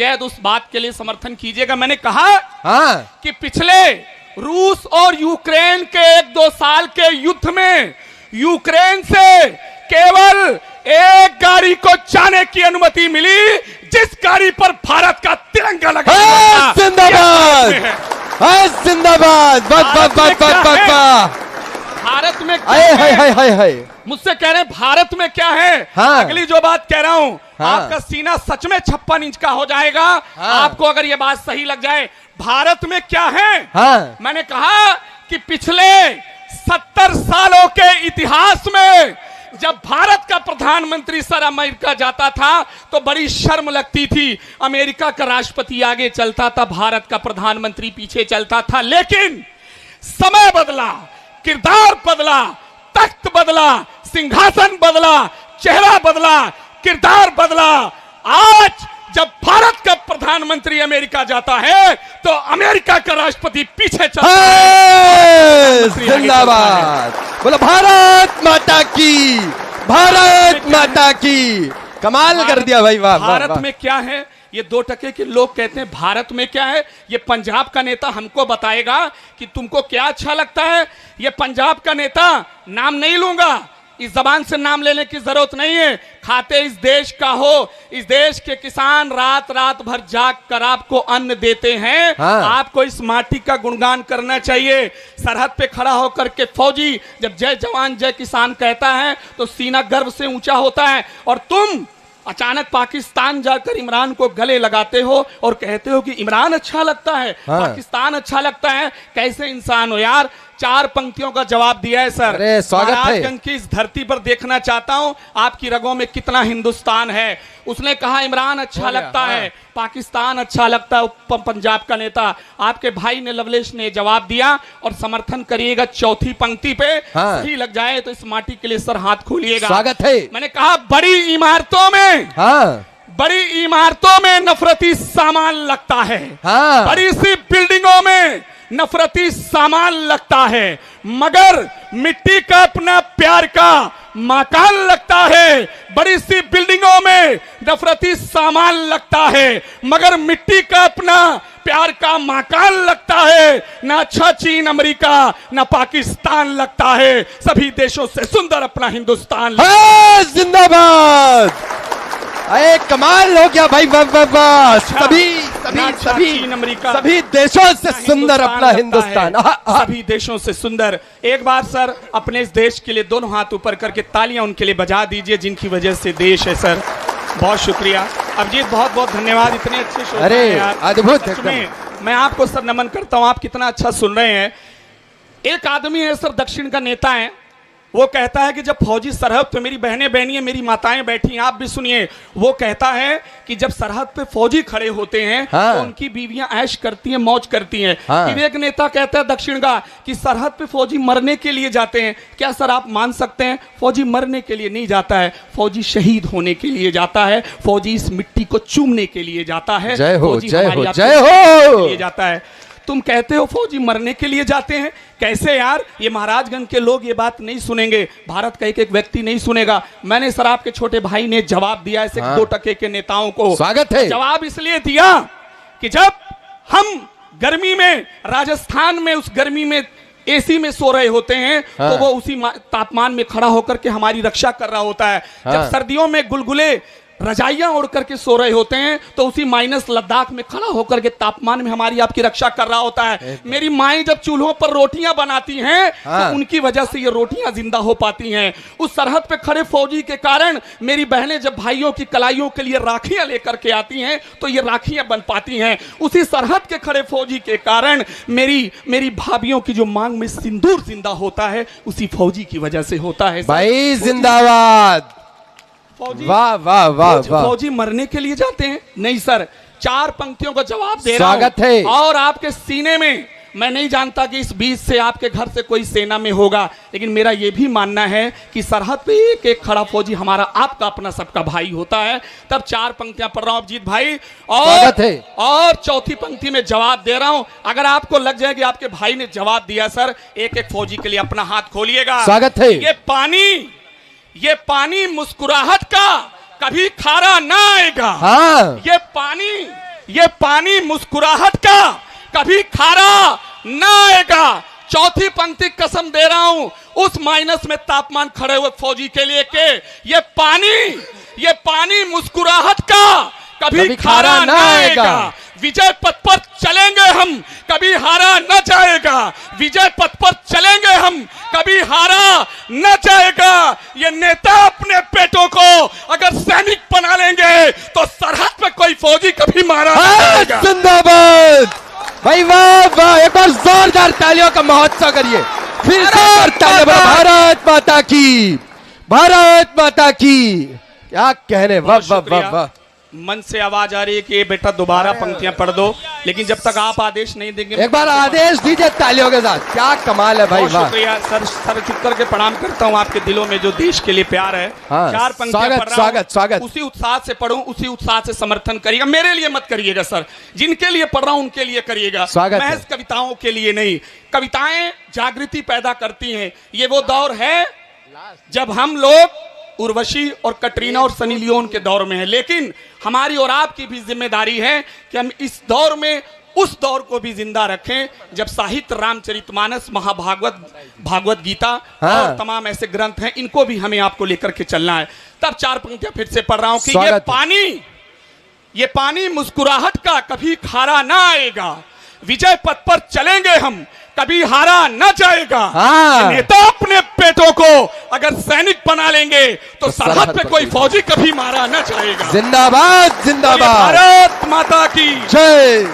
बगैर उस बात के लिए समर्थन कीजिएगा। मैंने कहा कि पिछले रूस और यूक्रेन के 1-2 साल के युद्ध में यूक्रेन से केवल एक गाड़ी को जाने की अनुमति मिली, जिस गाड़ी पर भारत का तिरंगा लगा है। जिंदाबाद, जिंदाबाद। भारत में हाय मुझसे कह रहे हैं भारत में क्या है। अगली जो बात कह रहा हूं, आपका सीना सच में 56 इंच का हो जाएगा। आपको अगर ये बात सही लग जाए, भारत में क्या है। मैंने कहा कि पिछले 70 सालों के इतिहास में जब भारत का प्रधानमंत्री सर अमेरिका जाता था तो बड़ी शर्म लगती थी। अमेरिका का राष्ट्रपति आगे चलता था, भारत का प्रधानमंत्री पीछे चलता था। लेकिन समय बदला, किरदार बदला, तख्त बदला, सिंहासन बदला, चेहरा बदला, किरदार बदला। आज जब भारत का प्रधानमंत्री अमेरिका जाता है तो अमेरिका का राष्ट्रपति पीछे चलता है। जिंदाबाद, बोलो भारत माता की, भारत माता की। कमाल कर दिया भाई, वाह। भारत में क्या है, ये 2 टके के लोग कहते हैं भारत में क्या है। ये पंजाब का नेता हमको बताएगा कि तुमको क्या अच्छा लगता है। ये पंजाब का नेता, नाम नहीं लूंगा, इस जबान से नाम लेने की जरूरत नहीं है। खाते इस देश का हो, इस देश के किसान रात रात भर जाग कर आपको अन्न देते हैं। आपको इस माटी का गुणगान करना चाहिए। सरहद पे खड़ा होकर के फौजी जब जय जवान जय किसान कहता है तो सीना गर्व से ऊंचा होता है, और तुम अचानक पाकिस्तान जाकर इमरान को गले लगाते हो और कहते हो कि इमरान अच्छा लगता है, पाकिस्तान अच्छा लगता है। कैसे इंसान हो यार। 4 पंक्तियों का जवाब दिया है सर। महाराजगंज की इस धरती पर देखना चाहता हूं आपकी रगों में कितना हिंदुस्तान है। उसने कहा इमरान अच्छा लगता है, पाकिस्तान अच्छा लगता है। पंजाब का नेता आपके भाई ने, लवलेश ने जवाब दिया, और समर्थन करिएगा 4थी पंक्ति पे। सही लग जाए तो इस माटी के लिए सर हाथ खोलिएगा। स्वागत है। मैंने कहा बड़ी इमारतों में नफरती सामान लगता है। बड़ी सी बिल्डिंगों में नफरती सामान लगता है, मगर मिट्टी का अपना प्यार का मकान लगता है। बड़ी सी बिल्डिंगों में नफरती सामान लगता है, मगर मिट्टी का अपना प्यार का मकान लगता है। ना अच्छा चीन अमेरिका ना पाकिस्तान लगता है, सभी देशों से सुंदर अपना हिंदुस्तान। जिंदाबाद। अरे कमाल हो गया भाई, वाह। सभी देशों से सुंदर अपना हिंदुस्तान, सभी देशों से सुंदर। एक बार सर अपने इस देश के लिए दोनों हाथ ऊपर करके तालियां उनके लिए बजा दीजिए जिनकी वजह से देश है सर। बहुत शुक्रिया अभिजीत, बहुत बहुत धन्यवाद। इतने अच्छे शो। अरे अद्भुत। मैं आपको सर नमन करता हूं, आप कितना अच्छा सुन रहे हैं। एक आदमी है सर, दक्षिण का नेता है, वो कहता है कि जब फौजी सरहद पे, मेरी बहनें बहनियां मेरी माताएं बैठी, आप भी सुनिए, वो कहता है कि जब सरहद पे फौजी खड़े होते हैं तो उनकी बीवियां ऐश करती हैं, मौज करती हैं। फिर एक नेता कहता है दक्षिण का कि सरहद पे फौजी मरने के लिए जाते हैं। क्या सर आप मान सकते हैं? फौजी मरने के लिए नहीं जाता है, फौजी शहीद होने के लिए जाता है, फौजी इस मिट्टी को चूमने के लिए जाता है, जय हो जय हो जय हो जाता है। तुम कहते हो फौजी मरने के लिए जाते हैं, कैसे यार? ये महाराजगंज के लोग ये बात नहीं सुनेंगे, भारत का एक एक व्यक्ति नहीं सुनेगा। मैंने सर आपके छोटे भाई ने जवाब दिया ऐसे 2 टके के नेताओं को। स्वागत है। जवाब इसलिए दिया कि जब हम गर्मी में, राजस्थान में उस गर्मी में एसी में सो रहे होते हैं तो वो उसी तापमान में खड़ा होकर के हमारी रक्षा कर रहा होता है। जब सर्दियों में गुलगुले रजाइयां ओढ़ करके सो रहे होते हैं तो उसी माइनस लद्दाख में खड़ा होकर के तापमान में हमारी आपकी रक्षा कर रहा होता है। मेरी माएं जब चूल्हों पर रोटियां बनाती हैं तो उनकी वजह से ये रोटियां जिंदा हो पाती हैं। उस सरहद पे खड़े फौजी के कारण मेरी बहनें जब भाइयों की कलाइयों के लिए राखियां लेकर के आती हैं तो ये राखियां बन पाती हैं। उसी सरहद के खड़े फौजी के कारण मेरी भाभियों की जो मांग में सिंदूर जिंदा होता है, उसी फौजी की वजह से होता है। भाई जिंदाबाद। वाह वाह वाह वाह। फौजी मरने के लिए जाते हैं? नहीं सर, 4 पंक्तियों का जवाब दे रहा हूं। स्वागत है। और आपके सीने में, मैं नहीं जानता कि इस बीच से आपके घर से कोई सेना में होगा, लेकिन मेरा यह भी मानना है कि सरहद पे एक एक खड़ा फौजी हमारा आपका अपना सबका भाई होता है। तब 4 पंक्तियां पढ़ रहा हूं अभिजीत भाई, और चौथी पंक्ति में जवाब दे रहा हूं। अगर आपको लग जाए कि आपके भाई ने जवाब दिया सर, एक एक फौजी के लिए अपना हाथ खोलिएगा। स्वागत है। ये पानी मुस्कुराहट का कभी खारा ना आएगा। ये पानी ये पानी मुस्कुराहट का कभी खारा ना आएगा। चौथी पंक्ति कसम दे रहा हूं उस माइनस में तापमान खड़े हुए फौजी के लिए के ये पानी मुस्कुराहट का कभी खारा ना आएगा। विजय पथ पर चलेंगे हम, कभी हारा न जाएगा। विजय पथ पर चलेंगे हम, कभी हारा न जाएगा। ये नेता अपने पेटों को अगर सैनिक बना लेंगे तो सरहद पे कोई फौजी कभी मारा नहीं जाएगा। जिंदाबाद भाई, वाह वाह, एक बार जोरदार तालियों का महोत्सव करिए फिर से। तालियां, भारत माता की, भारत माता की। क्या कहने, वाह वाह वाह वाह। मन से आवाज आ रही है कि ये बेटा दोबारा पंक्तियां पढ़ दो, लेकिन जब तक आप आदेश नहीं देंगे एक बार आदेश दीजिए तालियों के साथ। क्या कमाल है भाई, वाह। शुक्रिया सर झुक करके प्रणाम करता हूं आपके दिलों में जो देश के लिए प्यार है। हाँ, 4 पंक्तियां पढ़ रहा हूं, स्वागत। उसी उत्साह से पढ़ूं, उसी उत्साह से समर्थन करिएगा। मेरे लिए मत करिएगा सर, जिनके लिए पढ़ रहा हूं उनके लिए करिएगा। महज कविताओं के लिए नहीं। कविताएं जागृति पैदा करती हैं। ये वो दौर है जब हम लोग उर्वशी और कटरीना और सनी लियोन के दौर में है, लेकिन हमारी और आपकी भी जिम्मेदारी है कि हम इस दौर में उस दौर को भी जिंदा रखें जब साहित्य, रामचरितमानस, महाभागवत, भागवत गीता और तमाम ऐसे ग्रंथ हैं, इनको भी हमें आपको लेकर के चलना है। तब 4 पंक्तियां फिर से पढ़ रहा हूं कि ये पानी मुस्कुराहट का कभी खारा ना आएगा। विजय पथ पर चलेंगे हम, कभी हारा न जाएगा। नेता अपने पेटों को अगर सैनिक बना लेंगे तो सरहद पे कोई फौजी कभी मारा न जाएगा। जिंदाबाद जिंदाबाद, भारत माता की जय।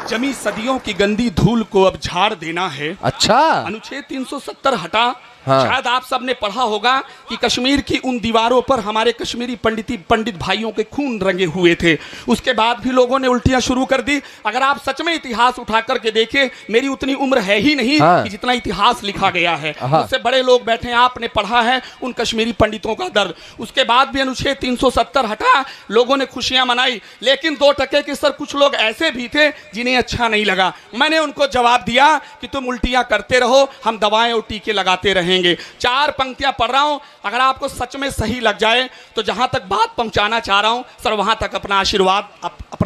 जमी सदियों की गंदी धूल को अब झाड़ देना है। अच्छा, अनुच्छेद 370 हटा। शायद आप सबने पढ़ा होगा कि कश्मीर की उन दीवारों पर हमारे कश्मीरी पंडित भाइयों के खून रंगे हुए थे। उसके बाद भी लोगों ने उल्टियां शुरू कर दी। अगर आप सच में इतिहास उठा करके देखें, मेरी उतनी उम्र है ही नहीं कि जितना इतिहास लिखा गया है। उससे बड़े लोग बैठे हैं, आपने पढ़ा है उन कश्मीरी पंडितों का दर्द। उसके बाद भी अनुच्छेद 370 हटा, लोगों ने खुशियां मनाई, लेकिन 2% के सर कुछ लोग ऐसे भी थे जिन्हें अच्छा नहीं लगा। मैंने उनको जवाब दिया कि तुम उल्टियां करते रहो, हम दवाएं और टीके लगाते रहेंगे। 4 पंक्तियां पढ़ रहा हूं, अगर आपको सच में सही लग जाए तो जहां तक बात पहुंचाना चाह रहा हूं सर, वहां तक अपना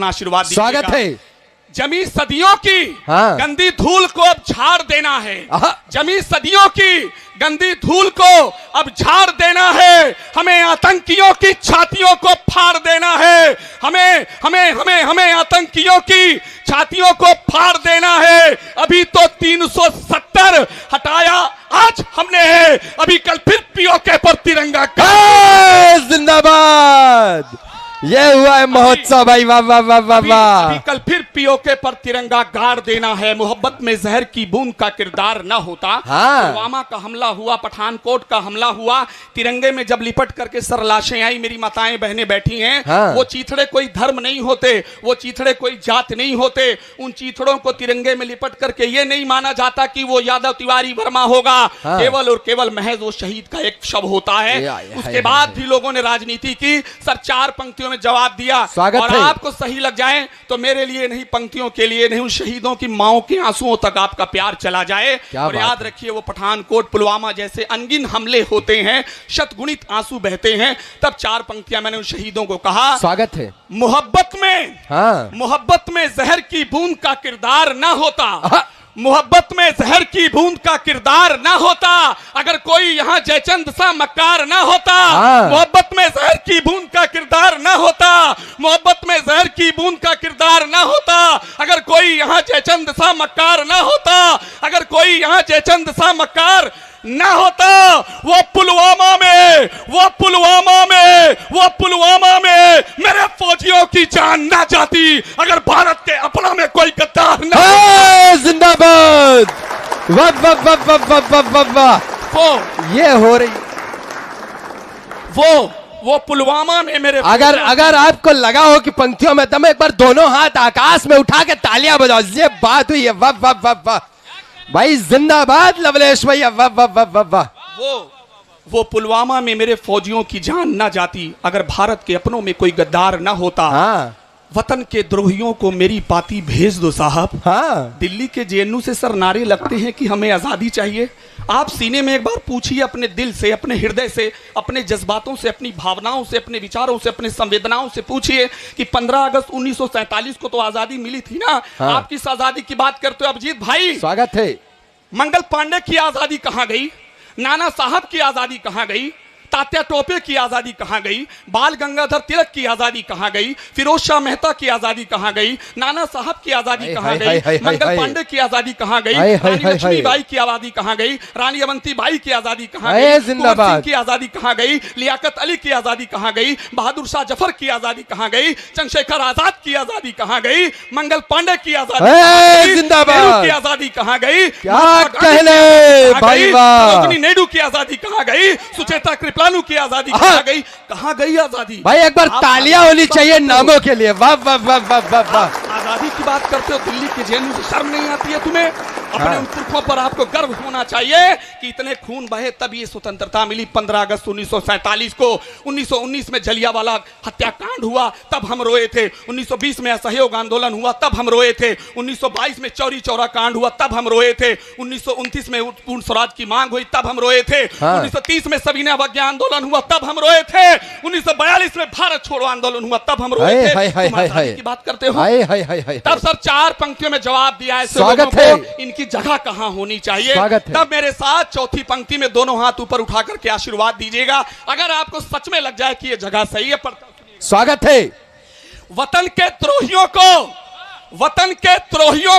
आशीर्वाद स्वागत है। जमी सदियों की गंदी धूल को अब झाड़ देना है। जमी सदियों की गंदी धूल को अब झाड़ देना है। हमें आतंकियों की छातियों को फाड़ देना है। हमें आतंकियों की छातियों को फाड़ देना है। अभी तो 370 हटाया आज हमने है, अभी कल फिर पीओके पर तिरंगा जिंदाबाद। ये हुआ है महोत्सव भाई, वाह वाह वाह वाह वाह। अभी कल फिर पीओके पर तिरंगा गाड़ देना है। मोहब्बत में जहर की बूंद का किरदार ना होता। पुलवामा का हमला हुआ, पठानकोट का हमला हुआ, तिरंगे में जब लिपट करके सर लाशें आई, मेरी माताएं बहनें बैठी हैं। वो चीथड़े कोई धर्म नहीं होते, वो चीथड़े कोई जात नहीं होते। उन चीथड़ों को तिरंगे में लिपट करके ये नहीं माना जाता कि वो यादव, तिवारी, वर्मा होगा। केवल और केवल महज वो शहीद का एक शव होता है। उसके बाद भी लोगों ने राजनीति की। सर 4 पंक्तियों में जवाब दिया। और आपको सही लग जाए तो मेरे लिए नहीं, पंक्तियों के लिए नहीं, उन शहीदों की माओं के आंसुओं तक आपका प्यार चला जाए। और याद रखिए, वो पठानकोट, पुलवामा जैसे अनगिन हमले होते हैं, शतगुणित आंसू बहते हैं। तब 4 पंक्तियां मैंने उन शहीदों को कहा। स्वागत है। मोहब्बत में जहर की बूंद का किरदार ना होता। मोहब्बत में जहर की बूंद का किरदार ना होता अगर कोई यहाँ जयचंद सा मक्कार ना होता। मोहब्बत में जहर की बूंद का किरदार ना होता। मोहब्बत में जहर की बूंद का किरदार ना होता अगर कोई यहाँ जयचंद सा मक्कार ना होता। अगर कोई यहाँ जयचंद सा मक्कार ना होता। वो पुलवामा में मेरे फौजियों की जान ना जाती अगर भारत के अपना में कोई गद्दार ना। जिंदाबाद, वाह वाह वाह वाह वाह वाह वाह। वो ये हो रही, वो पुलवामा में मेरे, अगर आपको लगा हो कि पंक्तियों में दम, एक बार दोनों हाथ आकाश में उठा के तालियां बजाओ। ये बात हुई है, वाह वाह वाह वाह भाई। जिंदाबाद लवलेश भैया, वाह वाह वाह वाह वाह। वो पुलवामा में मेरे फौजियों की जान ना जाती अगर भारत के अपनों में कोई गद्दार ना होता। वतन के द्रोहियों को मेरी पाती भेज दो साहब। हाँ दिल्ली के जेएनयू से सर नारे लगते हैं कि हमें आज़ादी चाहिए। आप सीने में एक बार पूछिए, अपने दिल से, अपने हृदय से, अपने जज्बातों से, अपनी भावनाओं से, अपने विचारों से, अपने संवेदनाओं से पूछिए कि 15 अगस्त 1947 को तो आज़ादी मिली थी ना। हाँ। आप किस आज़ादी की बात करते हो अभिजीत भाई? स्वागत है। मंगल पांडे की आज़ादी कहाँ गई? नाना साहब की आज़ादी कहाँ गई? तात्या टोपे की आजादी कहां गई? बाल गंगाधर तिलक की आजादी कहां गई? फिरोज शाह मेहता की आजादी कहां गई? नाना साहब की आजादी कहां गई? मंगल पांडे की आजादी कहां गई? रानी लक्ष्मीबाई की आजादी कहां गई? रानी अवंतीबाई की आजादी कहां गई? कुंवर सिंह की आजादी कहां गई? लियाकत अली की आजादी कहां गई? बहादुर शाह जफर की आजादी कहां गई? चंद्रशेखर आजाद की आजादी कहां गई? मंगल पांडे की आजादी की आजादी कहां गई? सरोजिनी नायडू की आजादी कहां गई? सुचेता कृपलानी की आजादी कहां गई? कहां गई आजादी? भाई एक बार तालियां होनी चाहिए नामों के लिए। वाह वाह वाह वाह वाह वाह। आजादी की बात करते हो, दिल्ली के जेएनयू से शर्म नहीं आती है तुम्हें? अपने उन पुरखों पर आपको गर्व होना चाहिए कि इतने खून बहे तब ये स्वतंत्रता मिली। 15 अगस्त 1947 को 1919 में जलियांवाला हत्याकांड हुआ, तब हम रोए थे। 1920 में असहयोग आंदोलन हुआ, तब हम रोए थे। 1922 में चौरी चौरा कांड हुआ, तब हम रोए थे। 1929 में पूर्ण स्वराज की मांग हुई, तब हम रोए थे। 1930 में सविनय अवज्ञा आंदोलन हुआ, तब हम रोए थे। 1942 में भारत छोड़ो आंदोलन हुआ, तब हम रोए थे। तुम आजादी की बात करते हो? तब सर 4 पंक्तियों में जवाब दिया है। स्वागत है। इनकी जगह कहां होनी चाहिए? स्वागत है। तब मेरे साथ चौथी पंक्ति में दोनों हाथ ऊपर उठा करके आशीर्वाद दीजिएगा अगर आपको सच में लग जाए कि ये जगह सही है। पर स्वागत है। वतन के द्रोहियों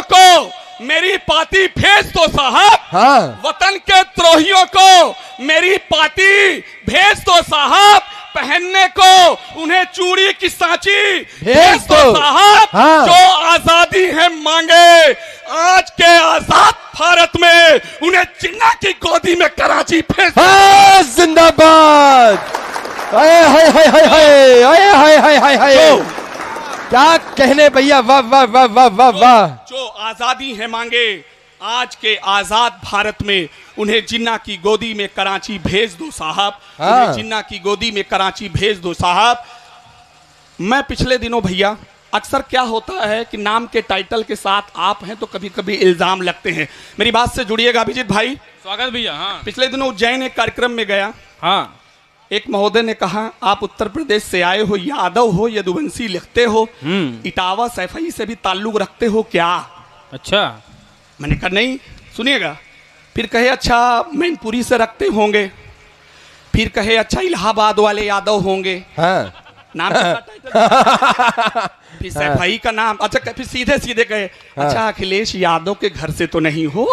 को मेरी पार्टी भेज दो साहब। हाँ। वतन के द्रोहियों को मेरी पार्टी भेज दो साहब। पहनने को उन्हें चूड़ी की सांची भेज दो साहब। हाँ। जो आजादी है मांगे आज के आजाद भारत में, उन्हें जिन्ना की गोदी में कराची भेज दो। हाँ, जिंदाबाद। क्या कहने भैया, वाह वाह वाह वाह वाह वाह। जो आजादी है मांगे आज के आजाद भारत में, उन्हें जिन्ना की गोदी में कराची भेज दो साहब। उन्हें जिन्ना की गोदी में कराची भेज दो साहब। मैं पिछले दिनों भैया, अक्सर क्या होता है कि नाम के टाइटल के साथ आप हैं तो कभी कभी इल्जाम लगते हैं। मेरी बात से जुड़िएगा अभिजीत भाई। स्वागत भैया। हाँ। पिछले दिनों उज्जैन एक कार्यक्रम में गया। हाँ। एक महोदय ने कहा, आप उत्तर प्रदेश से आए हो, यादव हो, यदुवंशी लिखते हो, इटावा सैफई से भी ताल्लुक रखते हो क्या? अच्छा। मैंने कहा नहीं, सुनिएगा। फिर कहे अच्छा मैनपुरी से रखते होंगे। फिर कहे अच्छा इलाहाबाद वाले यादव होंगे। हाँ। नाम फिर सैफई का नाम। अच्छा फिर सीधे सीधे कहे अच्छा अखिलेश यादव के घर से तो नहीं हो।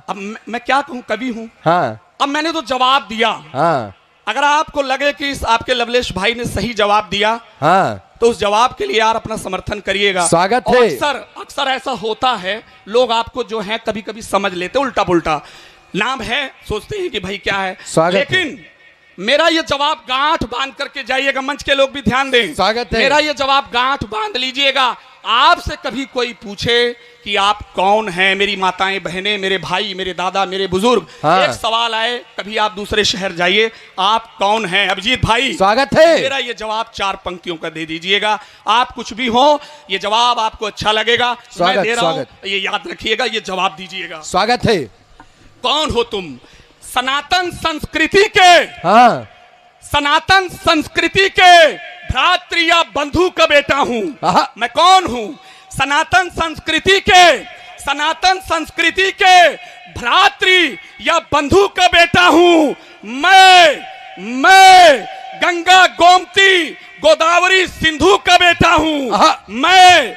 अब मैं क्या कहूँ, कवि हूँ। हाँ। अब मैंने तो जवाब दिया। हाँ। अगर आपको लगे कि आपके लवलेश भाई ने सही जवाब दिया, हाँ, तो उस जवाब के लिए यार अपना समर्थन करिएगा। स्वागत है। अक्सर ऐसा होता है, लोग आपको जो है कभी कभी समझ लेते उल्टा पुल्टा। नाम है, सोचते हैं कि भाई क्या है, लेकिन मेरा ये जवाब गांठ बांध करके जाइएगा। मंच के लोग भी ध्यान दें। स्वागत है। मेरा ये जवाब गांठ बांध लीजिएगा। आपसे कभी कोई पूछे कि आप कौन हैं, मेरी माताएं बहनें, मेरे भाई, मेरे दादा, मेरे बुजुर्ग, हाँ। एक सवाल आए, कभी आप दूसरे शहर जाइए, आप कौन हैं अभिजीत भाई? स्वागत है। मेरा ये जवाब 4 पंक्तियों का दे दीजिएगा। आप कुछ भी हो, ये जवाब आपको अच्छा लगेगा। मैं दे रहा हूं, ये याद रखिएगा, ये जवाब दीजिएगा। स्वागत है। कौन हो तुम? सनातन संस्कृति के, हाँ, सनातन संस्कृति के भ्रातृ या बंधु का बेटा हूं। मैं कौन हूं? सनातन संस्कृति के भ्रातृ या बंधु का बेटा हूं। मैं गंगा गोमती गोदावरी सिंधु का बेटा हूं। मैं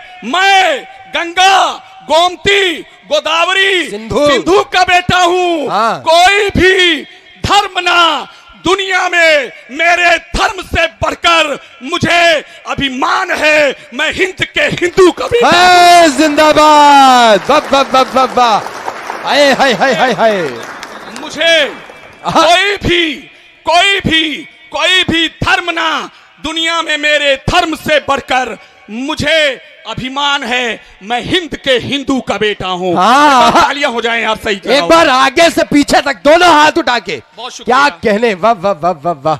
गंगा गोमती गोदावरी सिंधु का बेटा हूं। कोई भी धर्म ना दुनिया में मेरे धर्म से बढ़कर मुझे अभिमान है। मैं हिंद के हिंदू का बेटा हूं। जिंदाबाद। हाय। मुझे कोई भी धर्म ना दुनिया में मेरे धर्म से बढ़कर मुझे अभिमान है। मैं हिंद के हिंदू का बेटा हूँ। हाँ। तालियां हो जाएं आप सही। एक बार आगे से पीछे तक दोनों हाथ उठा के। बहुत शुक्रिया। क्या कहने, वाह वाह वाह वाह वाह।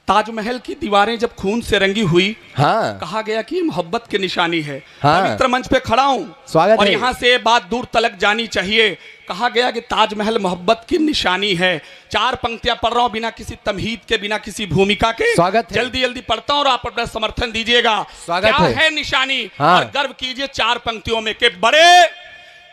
ताजमहल की दीवारें जब खून से रंगी हुई, हाँ कहा गया कि ये मोहब्बत की निशानी है। हाँ। पवित्र मंच पे खड़ा हूं स्वागत और है। यहाँ से ये बात दूर तलक जानी चाहिए। कहा गया कि ताजमहल मोहब्बत की निशानी है। 4 पंक्तियां पढ़ रहा हूं बिना किसी तमहीद के, बिना किसी भूमिका के। स्वागत है। जल्दी जल्दी पढ़ता हूं और आप अपना समर्थन दीजिएगा। स्वागत क्या है। है निशानी, हाँ। और गर्व कीजिए 4 पंक्तियों में कि बड़े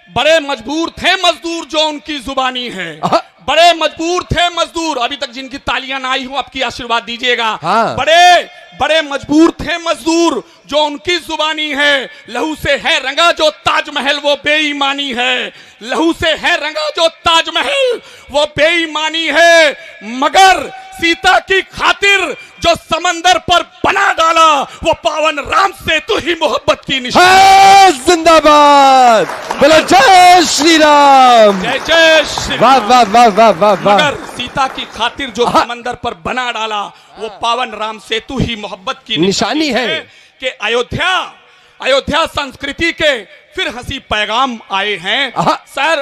बड़े मजबूर थे मजदूर जो उनकी जुबानी है। बड़े मजबूर थे मजदूर, अभी तक जिनकी तालियां ना आई हो आपकी आशीर्वाद दीजिएगा। हाँ। बड़े बड़े मजबूर थे मजदूर जो उनकी जुबानी है। लहू से है रंगा जो ताजमहल वो बेईमानी है। लहू से है रंगा जो ताजमहल वो बेईमानी है। मगर सीता की खातिर जो समंदर पर बना डाला वो पावन राम सेतु ही मोहब्बत की निशानी। है, जिंदाबाद, बोलो जय श्री राम। जय जय श्री वाह राम। वाह वाह वाह वाह वाह। मगर सीता की खातिर जो हाँ। समंदर पर बना डाला वो पावन राम सेतु ही मोहब्बत की निशानी है। कि अयोध्या संस्कृति के फिर हंसी पैगाम आए हैं। हाँ। सर,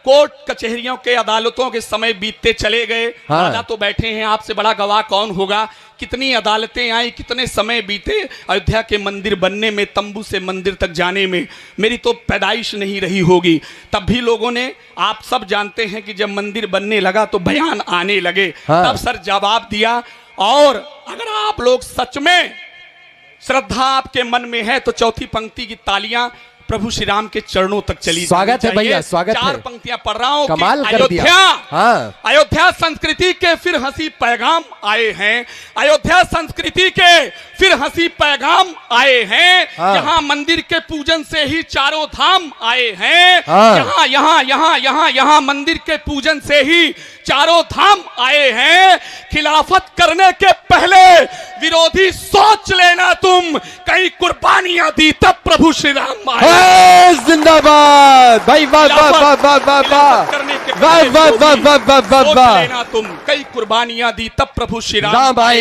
कोर्ट कचहरियों के अदालतों के समय बीतते चले गए। हाँ। राजा तो बैठे हैं, आपसे बड़ा गवाह कौन होगा। कितनी अदालतें आई, कितने समय बीते अयोध्या के मंदिर बनने में, तंबू से मंदिर तक जाने में। मेरी तो पैदाइश नहीं रही होगी, तब भी लोगों ने, आप सब जानते हैं कि जब मंदिर बनने लगा तो बयान आने लगे। हाँ। तब सर जवाब दिया। और अगर आप लोग सच में श्रद्धा आपके मन में है तो चौथी पंक्ति की तालियां प्रभु श्री राम के चरणों तक चली। स्वागत है भैया, स्वागत है। 4 पंक्तियां पढ़ रहा हूं। कमाल कि कर दिया। हाँ। अयोध्या संस्कृति के फिर हंसी पैगाम आए हैं। अयोध्या संस्कृति के फिर हंसी पैगाम आए हैं। हाँ। यहाँ मंदिर के पूजन से ही चारों धाम आए हैं। हाँ। यहाँ मंदिर के पूजन से ही चारों धाम आए हैं। खिलाफत करने के पहले विरोधी सोच लेना तुम, कई कुर्बानियां दी तब प्रभु श्री राम आए। है, जिंदाबाद भाई। वाह वाह वाह वाह वाह वाह करने के वाह वाह वाह वाह वाह वाह सोच वाह। लेना तुम, कई कुर्बानियां दी तब प्रभु श्री राम आए।